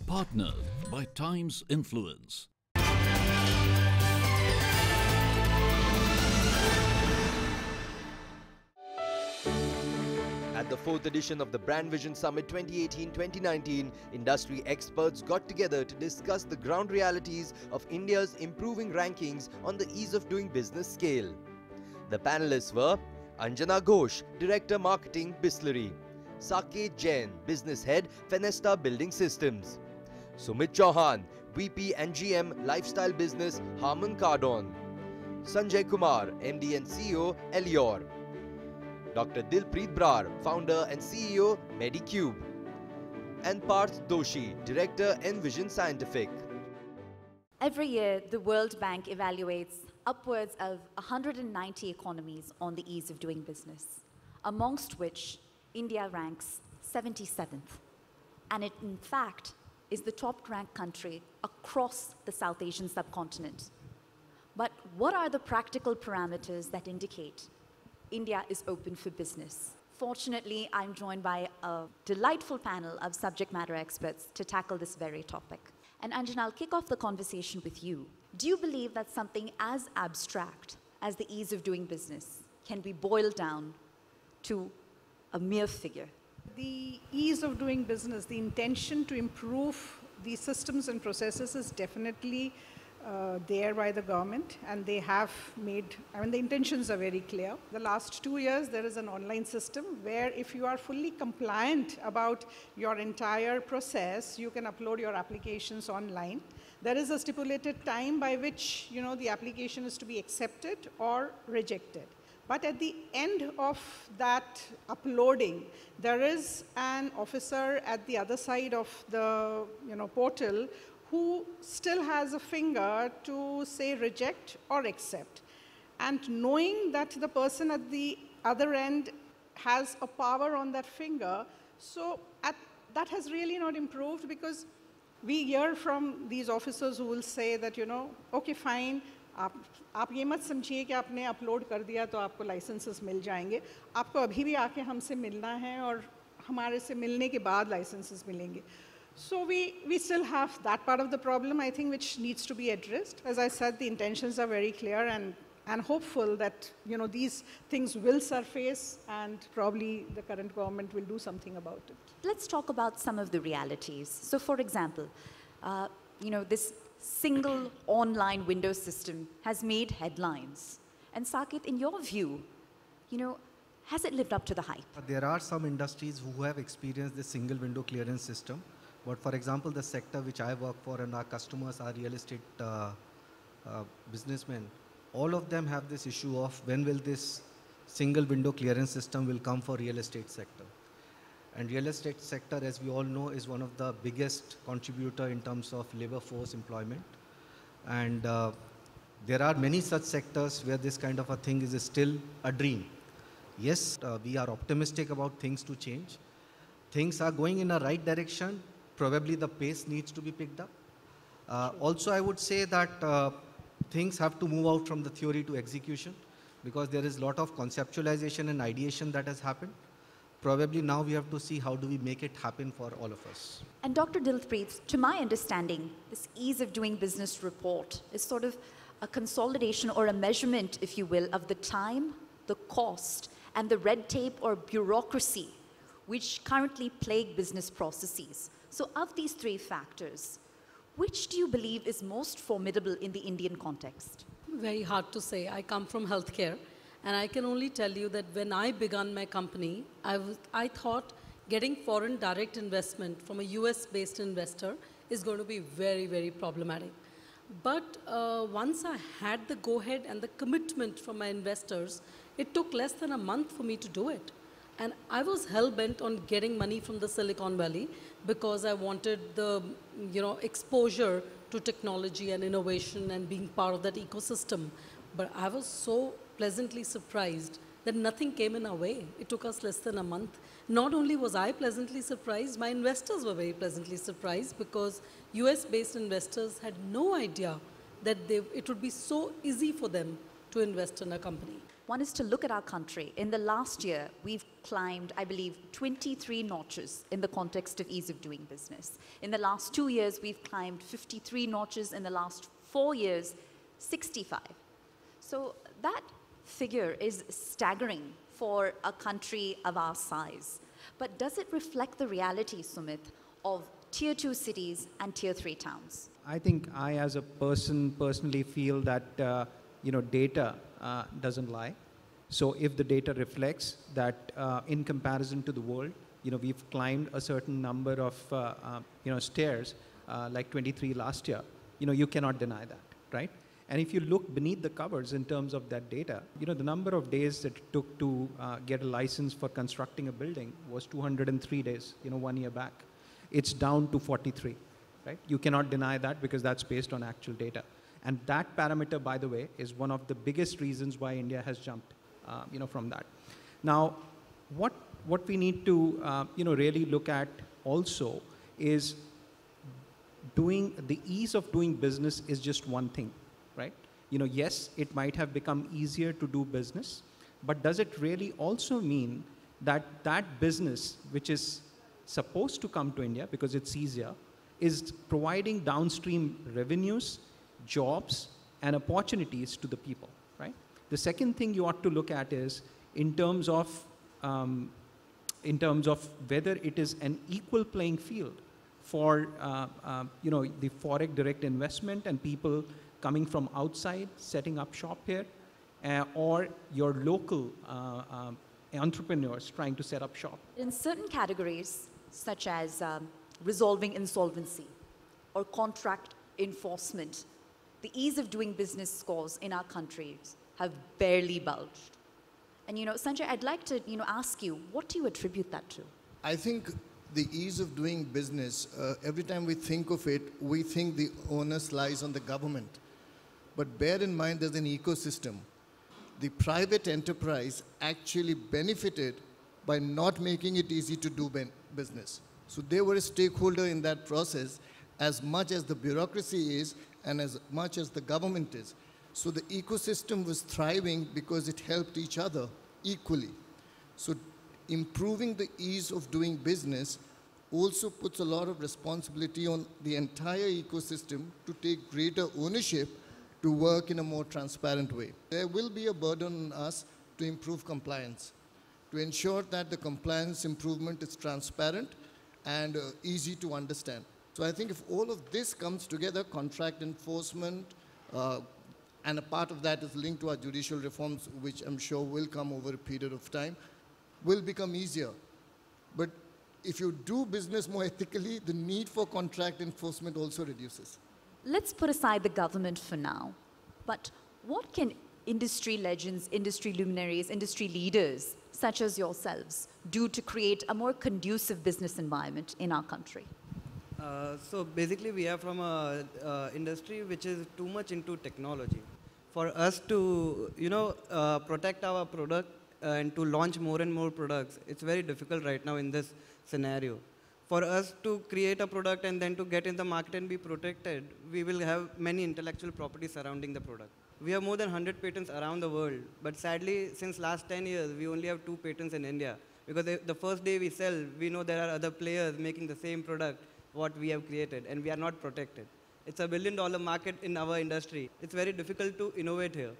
Partnered by Times Influence. At the 4th edition of the Brand Vision Summit 2018-2019, industry experts got together to discuss the ground realities of India's improving rankings on the ease of doing business scale. The panelists were Anjana Ghosh, Director Marketing, Bisleri; Saket Jain, Business Head, Fenesta Building Systems; Sumit Chauhan, VP and GM, Lifestyle Business, Harman Kardon; Sanjay Kumar, MD and CEO, Elior; Dr. Dilpreet Brar, Founder and CEO, Medicube; and Parth Doshi, Director, Envision Scientific. Every year, the World Bank evaluates upwards of 190 economies on the ease of doing business, amongst which India ranks 77th. And it, in fact, is the top-ranked country across the South Asian subcontinent. But what are the practical parameters that indicate India is open for business? Fortunately, I'm joined by a delightful panel of subject matter experts to tackle this very topic. And Anjana, I'll kick off the conversation with you. Do you believe that something as abstract as the ease of doing business can be boiled down to a mere figure? The ease of doing business, the intention to improve the systems and processes is definitely there by the government, and they have made, the intentions are very clear. The last 2 years, there is an online system where if you are fully compliant about your entire process, you can upload your applications online. There is a stipulated time by which, the application is to be accepted or rejected. But at the end of that uploading, there is an officer at the other side of the portal who still has a finger to say reject or accept. And knowing that the person at the other end has a power on that finger, so that has really not improved, because we hear from these officers who will say that, okay, fine, आप ये मत समझिए कि आपने upload कर दिया तो आपको लाइसेंसेस मिल जाएंगे, आपको अभी भी आके हमसे मिलना है और हमारे से मिलने के बाद लाइसेंसेस मिलेंगे. So we still have that part of the problem, I think, which needs to be addressed. As I said, the intentions are very clear, and hopeful that these things will surface, and probably the current government will do something about it. Let's talk about some of the realities. So, for example, this single online window system has made headlines. And Saket, in your view, has it lived up to the hype? There are some industries who have experienced this single window clearance system. But for example, the sector which I work for and our customers are real estate businessmen, all of them have this issue of when will this single window clearance system will come for real estate sector. And real estate sector, as we all know, is one of the biggest contributor in terms of labor force employment. And there are many such sectors where this kind of a thing is still a dream. Yes, we are optimistic about things to change. Things are going in a right direction. Probably the pace needs to be picked up. Also, I would say that things have to move out from the theory to execution, because there is a lot of conceptualization and ideation that has happened. Probably now we have to see how do we make it happen for all of us. And Dr. Dilpreet, to my understanding, this ease of doing business report is sort of a consolidation or a measurement, if you will, of the time, the cost, and the red tape or bureaucracy which currently plague business processes. So of these three factors, which do you believe is most formidable in the Indian context? Very hard to say. I come from healthcare, and I can only tell you that when I began my company, I thought getting foreign direct investment from a US-based investor is going to be very, very problematic. But once I had the go-ahead and the commitment from my investors, it took less than a month for me to do it. And I was hell-bent on getting money from the Silicon Valley because I wanted the, exposure to technology and innovation and being part of that ecosystem. But I was so pleasantly surprised that nothing came in our way. It took us less than a month. Not only was I pleasantly surprised, my investors were very pleasantly surprised because US-based investors had no idea that it would be so easy for them to invest in a company. One is to look at our country. In the last year, we've climbed, I believe, 23 notches in the context of ease of doing business. In the last 2 years, we've climbed 53 notches. In the last 4 years, 65. So that figure is staggering for a country of our size. But does it reflect the reality, Sumit, of tier 2 cities and tier 3 towns? I think I, as a personally feel that, data doesn't lie. So if the data reflects that in comparison to the world, we've climbed a certain number of, stairs, like 23 last year, you cannot deny that, right? And if you look beneath the covers in terms of that data, the number of days that it took to get a license for constructing a building was 203 days, 1 year back. It's down to 43, right? You cannot deny that because that's based on actual data. And that parameter, by the way, is one of the biggest reasons why India has jumped, from that. Now, what we need to, really look at also is the ease of doing business is just one thing, right? Yes, it might have become easier to do business, but does it really also mean that that business, which is supposed to come to India because it's easier, is providing downstream revenues, jobs, and opportunities to the people, right? The second thing you ought to look at is in terms of whether it is an equal playing field for the foreign direct investment and people coming from outside setting up shop here, or your local entrepreneurs trying to set up shop. In certain categories, such as resolving insolvency or contract enforcement, the ease of doing business scores in our countries have barely budged. And Sanjay, I'd like to ask you, what do you attribute that to? I think the ease of doing business, every time we think of it, we think the onus lies on the government. But bear in mind there's an ecosystem. The private enterprise actually benefited by not making it easy to do business. So they were a stakeholder in that process as much as the bureaucracy is and as much as the government is. So the ecosystem was thriving because it helped each other equally. So improving the ease of doing business also puts a lot of responsibility on the entire ecosystem to take greater ownership to work in a more transparent way. There will be a burden on us to improve compliance, to ensure that the compliance improvement is transparent and easy to understand. So I think if all of this comes together, contract enforcement, and a part of that is linked to our judicial reforms, which I'm sure will come over a period of time, will become easier. But if you do business more ethically, the need for contract enforcement also reduces. Let's put aside the government for now, but what can industry legends, industry luminaries, industry leaders, such as yourselves, do to create a more conducive business environment in our country? So basically we are from an industry which is too much into technology. For us to, protect our product and to launch more and more products, it's very difficult right now in this scenario. For us to create a product and then to get in the market and be protected, we will have many intellectual properties surrounding the product. We have more than 100 patents around the world, but sadly, since last 10 years, we only have 2 patents in India. Because the first day we sell, we know there are other players making the same product, what we have created, and we are not protected. It's a $1 billion market in our industry. It's very difficult to innovate here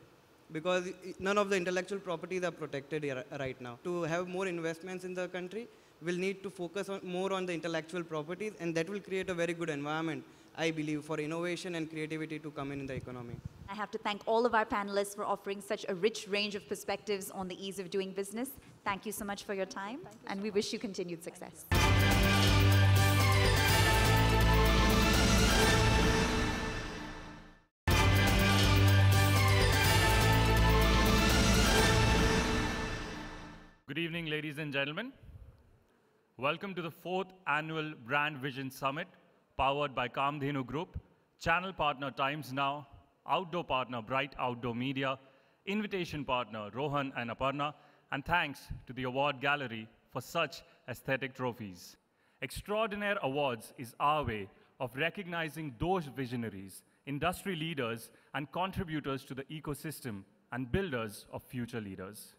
because none of the intellectual properties are protected here right now. To have more investments in the country, we'll need to focus more on the intellectual properties, and that will create a very good environment, I believe, for innovation and creativity to come in the economy. I have to thank all of our panelists for offering such a rich range of perspectives on the ease of doing business. Thank you so much for your time, and we wish you continued success. Good Good evening, ladies and gentlemen. Welcome to the 4th Annual Brand Vision Summit, powered by Kamdhenu Group, channel partner Times Now, outdoor partner Bright Outdoor Media, invitation partner Rohan and Aparna, and thanks to the award gallery for such aesthetic trophies. Extraordinaire Awards is our way of recognizing those visionaries, industry leaders, and contributors to the ecosystem and builders of future leaders.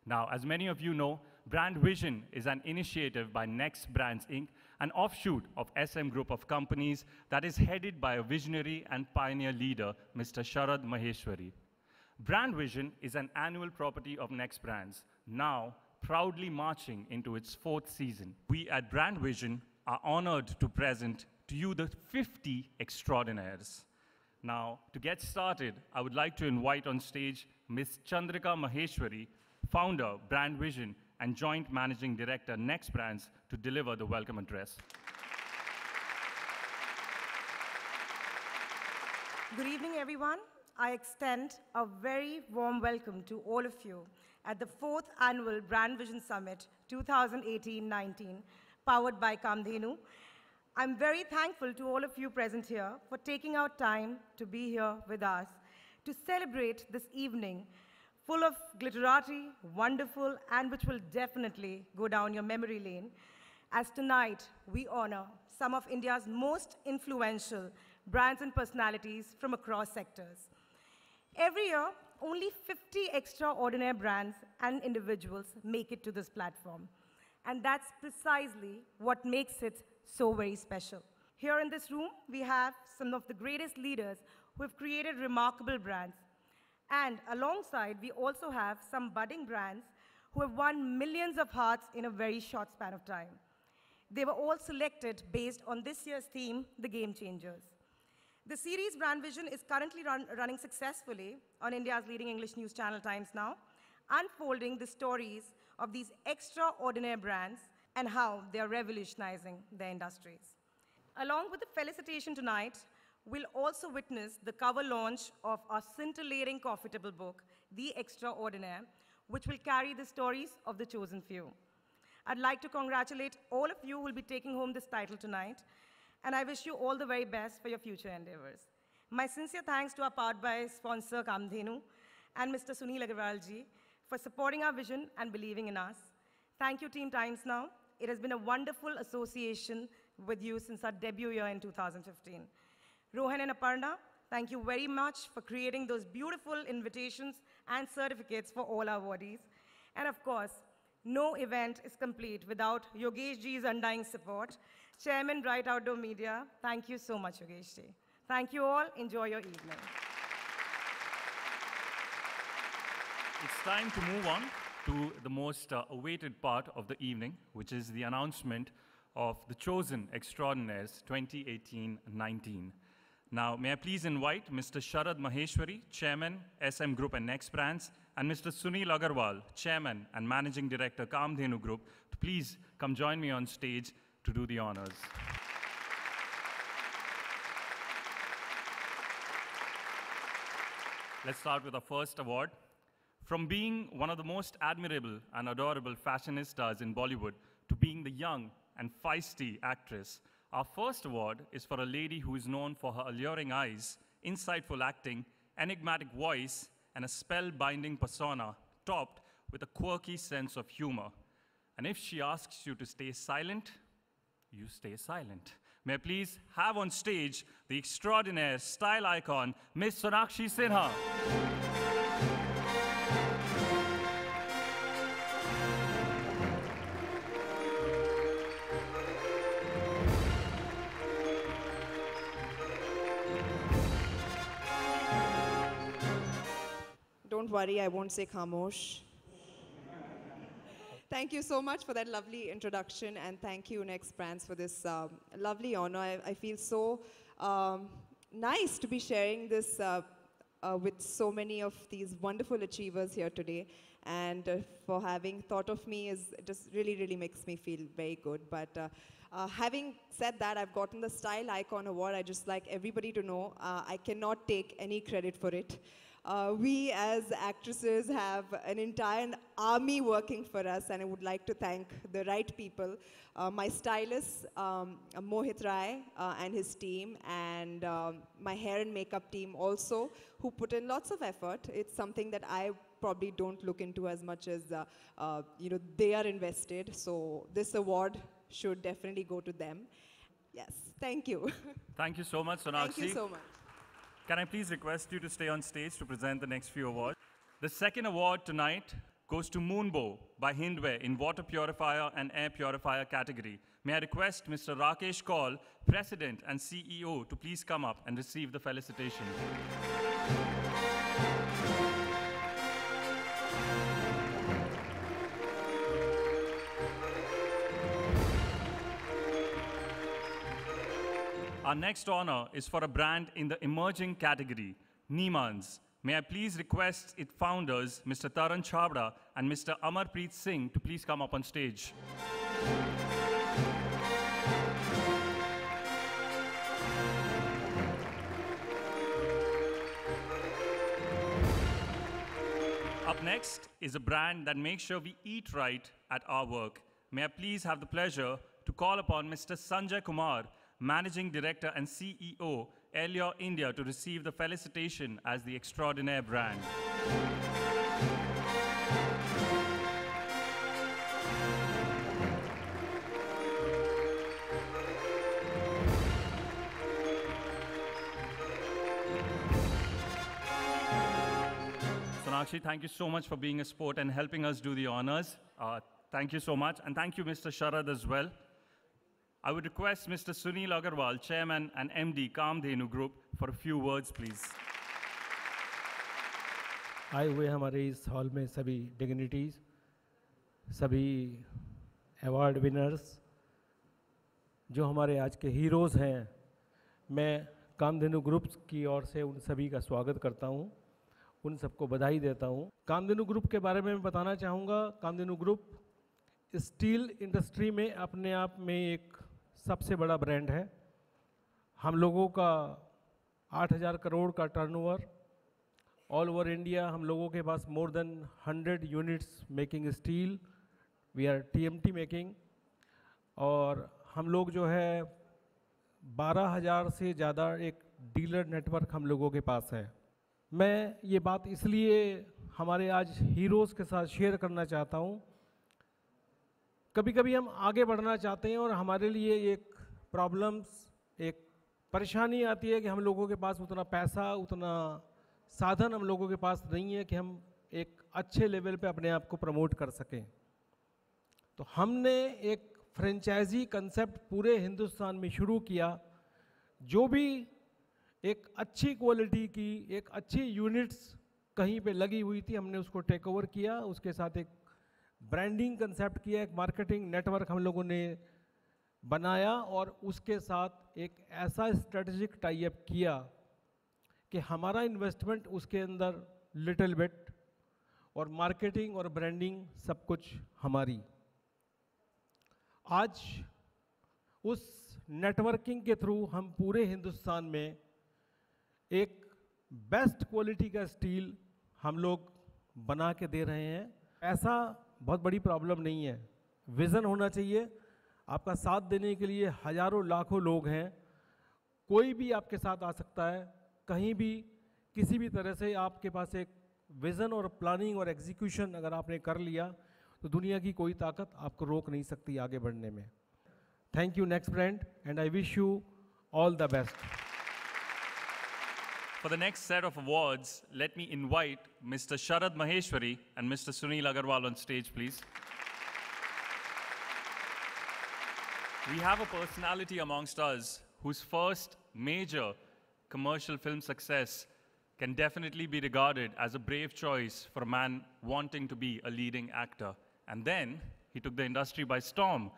Now, as many of you know, Brand Vision is an initiative by Next Brands Inc., an offshoot of SM Group of companies that is headed by a visionary and pioneer leader, Mr. Sharad Maheshwari. Brand Vision is an annual property of Next Brands, now proudly marching into its 4th season. We at Brand Vision are honored to present to you the 50 extraordinaires. Now, to get started, I would like to invite on stage Ms. Chandrika Maheshwari, founder, Brand Vision, and Joint Managing Director, Next Brands, to deliver the welcome address. Good evening, everyone. I extend a very warm welcome to all of you at the 4th Annual Brand Vision Summit 2018-19, powered by Kamdhenu. I'm very thankful to all of you present here for taking out time to be here with us to celebrate this evening full of glitterati, wonderful, and which will definitely go down your memory lane, as tonight we honor some of India's most influential brands and personalities from across sectors. Every year, only 50 extraordinary brands and individuals make it to this platform. And that's precisely what makes it so very special. Here in this room, we have some of the greatest leaders who have created remarkable brands. And alongside, we also have some budding brands who have won millions of hearts in a very short span of time. They were all selected based on this year's theme, The Game Changers. The series Brand Vision is currently running successfully on India's leading English news channel Times Now, unfolding the stories of these extraordinary brands and how they are revolutionizing their industries. Along with the felicitation tonight, we'll also witness the cover launch of our scintillating coffee table book, The Extraordinaire, which will carry the stories of the chosen few. I'd like to congratulate all of you who will be taking home this title tonight, and I wish you all the very best for your future endeavors. My sincere thanks to our powered by sponsor Kamdhenu and Mr. Sunil Agarwal ji for supporting our vision and believing in us. Thank you, Team Times Now. It has been a wonderful association with you since our debut year in 2015. Rohan and Aparna, thank you very much for creating those beautiful invitations and certificates for all our awardees. And of course, no event is complete without Yogesh ji's undying support. Chairman, Bright Outdoor Media, thank you so much, Yogesh ji. Thank you all. Enjoy your evening. It's time to move on to the most awaited part of the evening, which is the announcement of the Chosen Extraordinaires 2018-19. Now, may I please invite Mr. Sharad Maheshwari, Chairman, SM Group and Next Brands, and Mr. Sunil Agarwal, Chairman and Managing Director, Kamdhenu Group, to please come join me on stage to do the honors. Let's start with our first award. From being one of the most admirable and adorable fashionistas in Bollywood to being the young and feisty actress, our first award is for a lady who is known for her alluring eyes, insightful acting, enigmatic voice, and a spellbinding persona topped with a quirky sense of humor. And if she asks you to stay silent, you stay silent. May I please have on stage the extraordinaire style icon, Miss Sonakshi Sinha. Don't worry, I won't say khamosh. Thank you so much for that lovely introduction, and thank you, Next Brands, for this lovely honor. I feel so nice to be sharing this with so many of these wonderful achievers here today, and for having thought of me is just really makes me feel very good. But having said that, I've gotten the Style Icon Award. I just like everybody to know I cannot take any credit for it. We as actresses have an entire army working for us, and I would like to thank the right people. My stylist, Mohit Rai, and his team, and my hair and makeup team also, who put in lots of effort. It's something that I probably don't look into as much as they are invested. So this award should definitely go to them. Yes, thank you. Thank you so much, Sonakshi. Thank you so much. Can I please request you to stay on stage to present the next few awards? The second award tonight goes to Moonbow by Hindware in water purifier and air purifier category. May I request Mr. Rakesh Kaul, President and CEO, to please come up and receive the felicitation. Our next honor is for a brand in the emerging category, Neemans. May I please request its founders, Mr. Taran Chhabra and Mr. Amarpreet Singh, to please come up on stage. Up next is a brand that makes sure we eat right at our work. May I please have the pleasure to call upon Mr. Sanjay Kumar, Managing Director and CEO, Elio India, to receive the felicitation as the Extraordinaire brand. Sonakshi, thank you so much for being a sport and helping us do the honors. Thank you so much. And thank you, Mr. Sharad, as well. I would request Mr. Sunil Agarwal, Chairman and MD, Kamdhenu Group, for a few words, please. आए हुए हमारे इस hall में सभी dignitaries, सभी award winners, जो हमारे आज के हीरोज़ हैं, मैं कामधेनु ग्रुप की ओर से उन सभी का स्वागत करता हूं, उन सबको बधाई देता हूं। कामधेनु ग्रुप के बारे में मैं बताना चाहूँगा। कामधेनु ग्रुप स्टील इंडस्ट्री में अपने आप में एक सबसे बड़ा ब्रांड है। हम लोगों का 8,000 करोड़ का टर्नओवर, ऑल ओवर इंडिया हम लोगों के पास more than 100 units making steel, we are TMT making, और हम लोग जो है 12,000 से ज़्यादा एक डीलर नेटवर्क हम लोगों के पास है। मैं ये बात इसलिए हमारे आज हीरोज़ के साथ शेयर करना चाहता हूँ। कभी कभी हम आगे बढ़ना चाहते हैं और हमारे लिए एक प्रॉब्लम्स, एक परेशानी आती है कि हम लोगों के पास उतना पैसा, उतना साधन हम लोगों के पास नहीं है कि हम एक अच्छे लेवल पे अपने आप को प्रमोट कर सकें। तो हमने एक फ्रेंचाइजी कंसेप्ट पूरे हिंदुस्तान में शुरू किया। जो भी एक अच्छी क्वालिटी की, एक अच्छी यूनिट्स कहीं पे लगी हुई थी, हमने उसको टेक ओवर किया, उसके साथ एक ब्रांडिंग कंसेप्ट किया, एक मार्केटिंग नेटवर्क हम लोगों ने बनाया और उसके साथ एक ऐसा स्ट्रेटेजिक टाई अप किया कि हमारा इन्वेस्टमेंट उसके अंदर लिटिल बिट और मार्केटिंग और ब्रांडिंग सब कुछ हमारी। आज उस नेटवर्किंग के थ्रू हम पूरे हिंदुस्तान में एक बेस्ट क्वालिटी का स्टील हम लोग बना के दे रहे हैं। ऐसा बहुत बड़ी प्रॉब्लम नहीं है, विज़न होना चाहिए। आपका साथ देने के लिए हज़ारों लाखों लोग हैं, कोई भी आपके साथ आ सकता है, कहीं भी किसी भी तरह से आपके पास एक विज़न और प्लानिंग और एग्जीक्यूशन अगर आपने कर लिया तो दुनिया की कोई ताकत आपको रोक नहीं सकती आगे बढ़ने में। Thank you next brand and I wish you all the best. For the next set of awards, let me invite Mr. Sharad Maheshwari and Mr. Sunil Agarwal on stage, please. We have a personality amongst us whose first major commercial film success can definitely be regarded as a brave choice for a man wanting to be a leading actor. And then he took the industry by storm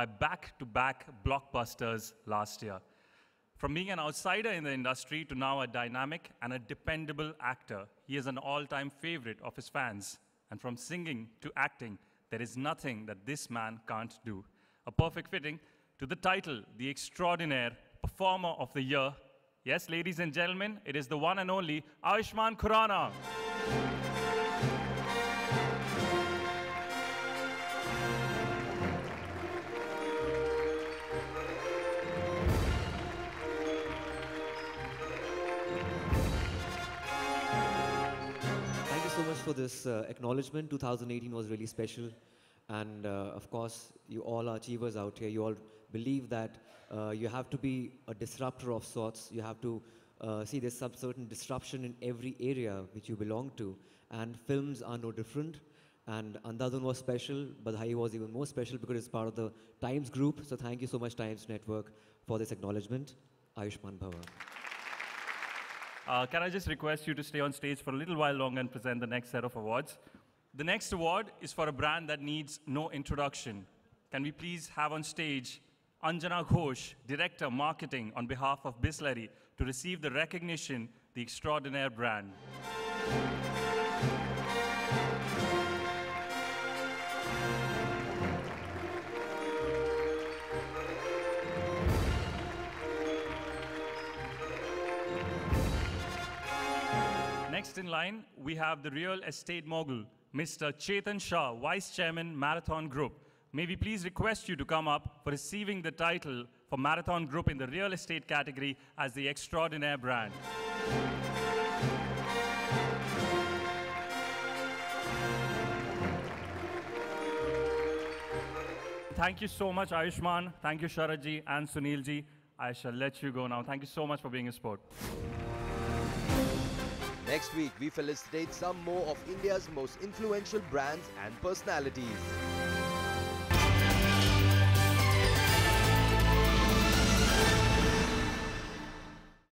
by back-to-back blockbusters last year. From being an outsider in the industry to now a dynamic and a dependable actor, he is an all-time favorite of his fans. And from singing to acting, there is nothing that this man can't do. A perfect fitting to the title, the Extraordinaire Performer of the Year. Yes, ladies and gentlemen, it is the one and only Ayushmann Khurrana. Thank you so much for this acknowledgement. 2018 was really special. And of course, you all are achievers out here. You all believe that you have to be a disruptor of sorts. You have to see there's some certain disruption in every area which you belong to. And films are no different. And Andhadhun was special, but Badhai was even more special because it's part of the Times Group. So thank you so much, Times Network, for this acknowledgement. Ayushmann Bhava. Can I just request you to stay on stage for a little while longer and present the next set of awards? The next award is for a brand that needs no introduction. Can we please have on stage Anjana Ghosh, Director Marketing on behalf of Bisleri, to receive the recognition, the Extraordinaire Brand. Next in line, we have the real estate mogul, Mr. Chetan Shah, Vice Chairman, Marathon Group. May we please request you to come up for receiving the title for Marathon Group in the real estate category as the Extraordinaire Brand. Thank you so much, Ayushmann. Thank you, Sharad ji and Sunil ji. I shall let you go now. Thank you so much for being a sport. Next week, we felicitate some more of India's most influential brands and personalities.